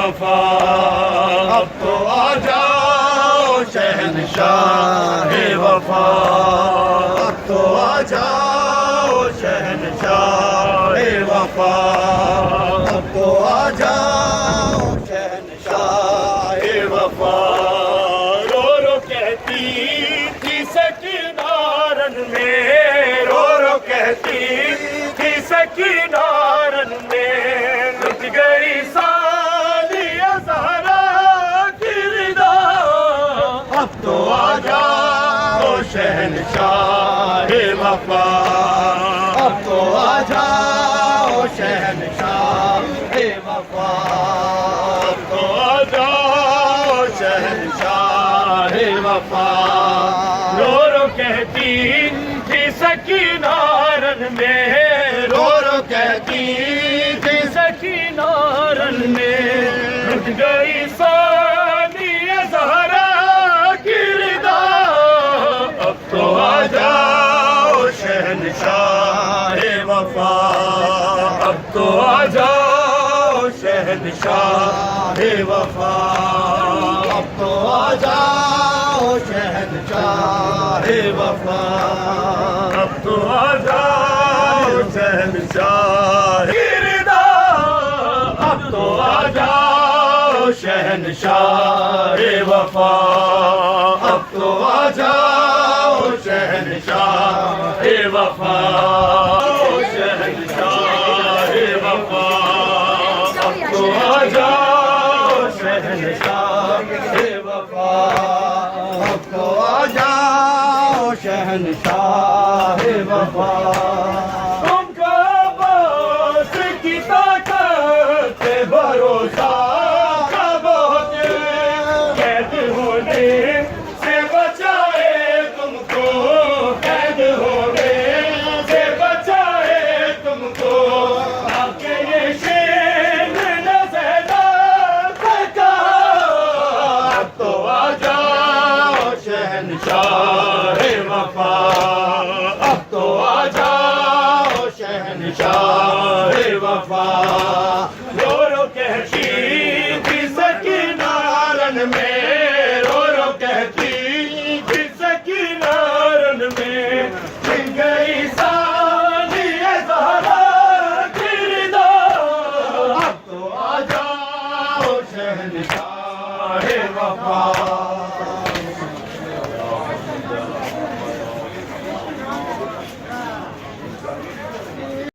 वफा। अब तो आ जाओ शहंशाह वफा, अब तो आ जाओ शहंशाह वफा, अब तो आ जाओ शहंशाह वफा। रो रो कहती थी सकीना रन में, रो रो कहती थी सकीना रन में, लुट गई सादिया ज़हरा की रिदा। अब तो आ जाओ शहंशाह वफा, अब तो आ जाओ शहंशाह वफा, अब तो आ जाओ शहंशाह वफा। रो रो कहती थी सकीना रन में, रो रो कहती थी सकीना रन में, लुट गई सानिया ज़हरा की रिदा। अब तो आ जाओ शहंशाह वफा, अब तो आ जाओ शहंशाह वफा, अब तो आ जाओ शहंशाह वफा, अब तो आ जाओ शहंशाह रिदा। अब तो आ जाओ शहंशाह वफा, अब तो आ जाओ शहंशाह वफा, शहंशाह वफा, अब तो आ जाओ शहंशाह वफा, अब तो आ जाओ शहंशाह वफा। तुमको बस की ताकत भरोसा का बहुत, कैद होने से बचाए तुमको, कैद होने से बचाए तुमको, आके ये शेर न ज़्यादा थका। अब तो आ जाओ शहंशाह वफा, अब तो आ जाओ शहंशाह वफा,